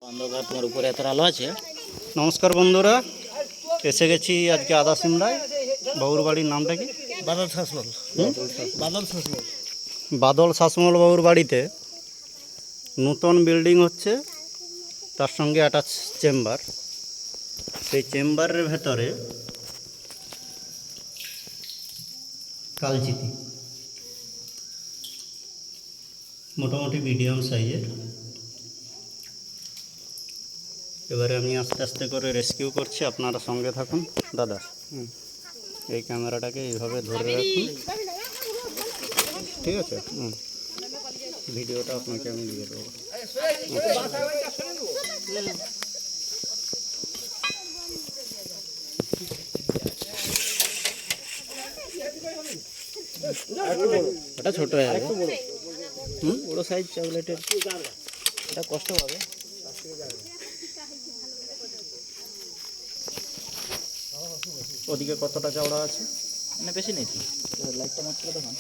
অন্ধকার তোমার উপরে এত আলো আছে। নমস্কার বন্ধুরা, এসে গেছি আজকে আদা সিমলায়। বাবুর বাড়ির নামটা কি? বাদল শাসমল। বাদল শাসমল। বাদল শাসমল বাবুর বাড়িতে নতুন বিল্ডিং হচ্ছে, তার সঙ্গে অ্যাটাচ চেম্বার। সেই চেম্বারের ভেতরে কালচিতি মোটামুটি মিডিয়াম সাইজের। এবারে আমি আস্তে আস্তে করে রেস্কিউ করছি, আপনারা সঙ্গে থাকুন। দাদা, এই ক্যামেরাটাকে এইভাবে ধরে রাখুন, ঠিক আছে? ভিডিওটা আপনাকে আমি দিয়ে দেবো। ওটা ছোট হয়ে যাবে, বড় সাইজ চকলেটের, এটা কষ্ট পাবে। ওদিকে কতটা চওড়া আছে? না বেশি নেই তো, লাইটটা মাত্র তখন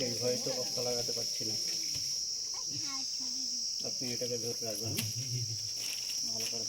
এই ভয়তো পক্কা লাগাতে পারছি না, আপনি এটাকে ধরে রাখবেন ভালো করে।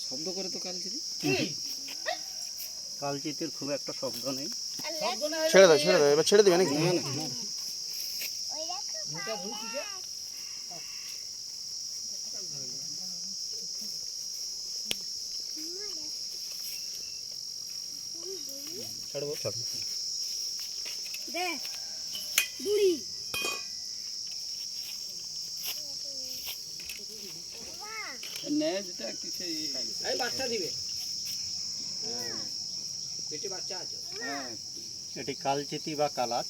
শব্দ করে তো কালচিতির খুব একটা শব্দ নেই। ছেড়ে দাও, এবার ছেড়ে দিবে নাকি? ছাড়বো ছাড়বো। এটি কালচিতি বা কালাচ।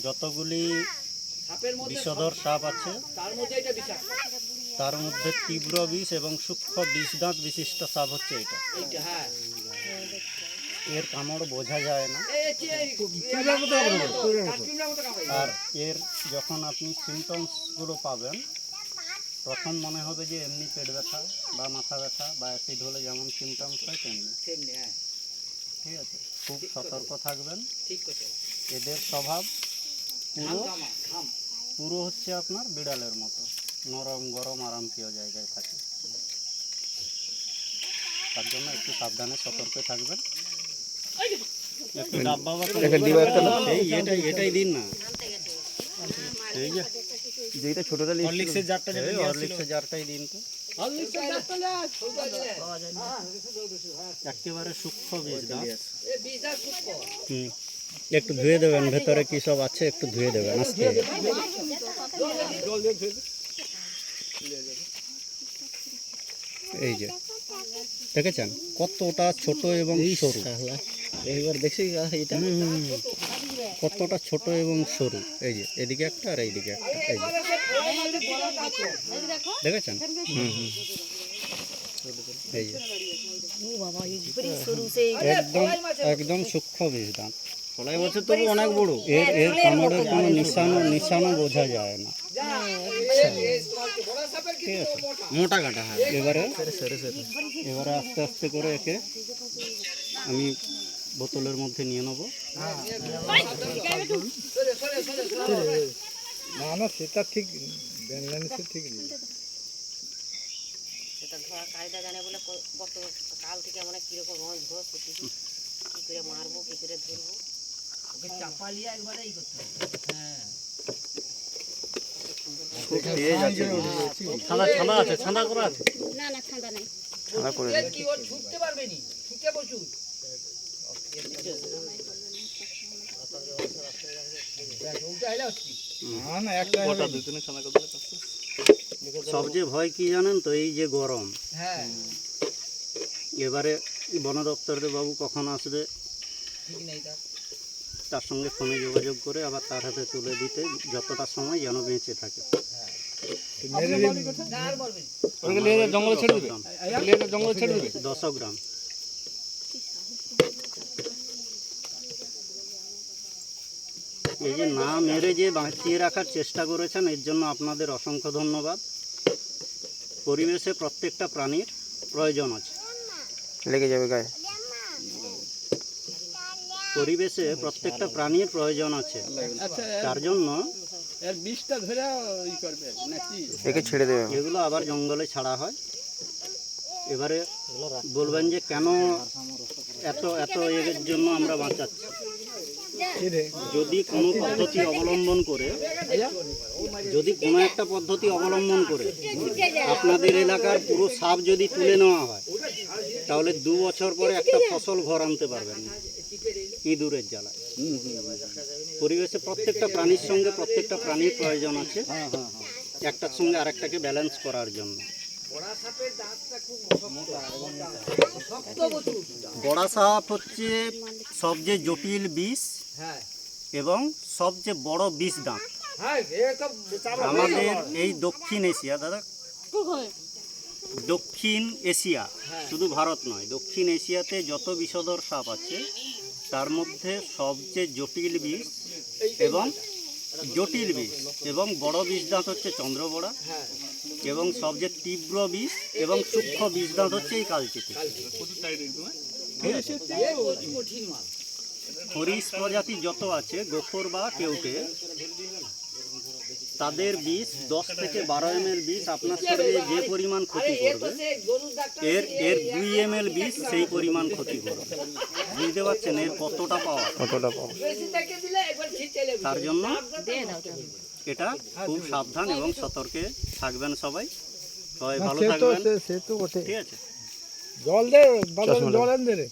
যতগুলি বিষধর সাপ আছে তার মধ্যে তীব্র বিষ এবং সূক্ষ্ম বিষদাঁত বিশিষ্ট সাপ হচ্ছে এটা। এর কামড় বোঝা যায় না, আর এর যখন আপনি সিমটমসগুলো পাবেন, প্রথম মনে হবে যে এমনি পেট ব্যথা বা মাথা ব্যথা বা অ্যাসিড হলে যেমন সিমটমস হয় তেমনি, ঠিক আছে? খুব সতর্ক থাকবেন। এদের স্বভাব পুরো হচ্ছে আপনার বিড়ালের মতো, নরম গরম আরামপ্রিয় জায়গায় থাকে। তার জন্য একটু সাবধানে সতর্ক থাকবেন। একটু ডাব্বা বা এটাই দিন না, এই যে যেটা ছোটটা হরলিক্সের জারটাই দিন তো। একেবারে সূক্ষ্ম বীজ না, একটু ধুয়ে দেবেন, ভেতরে কি সব আছে একটু ধুয়ে দেবেন আজকে। এই যে দেখেছেন কতটা ছোট এবং সরু, এইবার দেখছি এটা কতটা ছোট এবং সরু। এই যে এদিকে একটা আর এইদিকে একটা, এই যে দেখেছেন? এই যে একদম একদম সূক্ষ্ম বীজ দাঁত। কলাই বছর তবু অনেক বড়। এর কামড়ের কোনো নিশানও বোঝা যায় না, ঠিক আছে? মোটা কাটা। এবারে আস্তে আস্তে করে একে আমি বোতলের মধ্যে নিয়ে নেব। না না সেটা ঠিক ব্যালেন্সে ঠিক নেই। সেটা ধরা কায়দা জানে বলে কত কাল থেকে মানে কিরকম রোজ ধর কি করে মারবো কি করে ধরবো ওকে চাপা লিয়ে একবারে ই করতে হবে। হ্যাঁ ছানা আছে, ছানা করা আছে। না না ঠান্ডা নাই। ছানা করে এ কি ও ছুটতে পারবে নি ছুটে প্রচুর না না একটা ওটা দুজনে ছানা করে দিলে কাজ শেষ। সবচেয়ে ভয় কি জানেন তো, এই যে গরম। হ্যাঁ এবারে বন দপ্তরের বাবু কখন আসবে ঠিক নেই তার সঙ্গে ফোনে যোগাযোগ করে আবার তার হাতে তুলে দিতে যতটা সময় যেন বেঁচে থাকে। ওটাকে নিয়ে যা জঙ্গলে ছেড়ে দেবে, নিয়ে যা জঙ্গলে ছেড়ে দেবে। 10 গ্রাম। এই যে না মেরে যে বাঁচিয়ে রাখার চেষ্টা করেছেন এর জন্য আপনাদের অসংখ্য ধন্যবাদ। পরিবেশে প্রত্যেকটা প্রাণীর প্রয়োজন আছে। লেগে যাবে গায়ে। পরিবেশে প্রত্যেকটা প্রাণীর প্রয়োজন আছে, তার জন্য এর বিষটা ধরে ই করবে নাকি একে ছেড়ে দেবে। এগুলো আবার জঙ্গলে ছাড়া হয়। এবারে বলবেন যে কেন এত এত এর জন্য আমরা বাঁচাচ্ছি। যদি কোনো পদ্ধতি অবলম্বন করে, যদি কোনো একটা পদ্ধতি অবলম্বন করে আপনাদের এলাকার পুরো সাপ যদি তুলে নেওয়া হয়, তাহলে 2 বছর পরে একটা ফসল ঘর আনতে পারবেন না ইঁদুরের জ্বালায়। পরিবেশে প্রত্যেকটা প্রাণীর সঙ্গে প্রত্যেকটা প্রাণীর প্রয়োজন আছে, একটার সঙ্গে আরেকটাকে ব্যালেন্স করার জন্য। বড়া সাপ হচ্ছে সবচেয়ে জটিল বিষ এবং সবচেয়ে বড় বিষ দাঁত। আমাদের এই দক্ষিণ এশিয়া, দাদা দক্ষিণ এশিয়া, শুধু ভারত নয়, দক্ষিণ এশিয়াতে যত বিষধর সাপ আছে তার মধ্যে সবচেয়ে জটিল বিষ এবং বড় বিষ দাঁত হচ্ছে চন্দ্রবড়া, এবং সবচেয়ে তীব্র বিষ এবং সূক্ষ্ম বিষ দাঁত হচ্ছে এই কালচিতি। হরিশ প্রজাতি যত আছে, গোফর বা কেউটে, তাদের বিষ 10 থেকে 12 ml বিষ আপনার শরীরে যে পরিমাণ ক্ষতি করবে, এর 2 ml বিষ সেই পরিমাণ ক্ষতি করবে। বুঝতে পারছেন এর কতটা পাওয়া? তার জন্য এটা খুব সাবধান এবং সতর্কে থাকবেন সবাই। সবাই ভালো থাকবেন, সে তো বটে। ঠিক আছে? জল দে, জল এনে দে রে।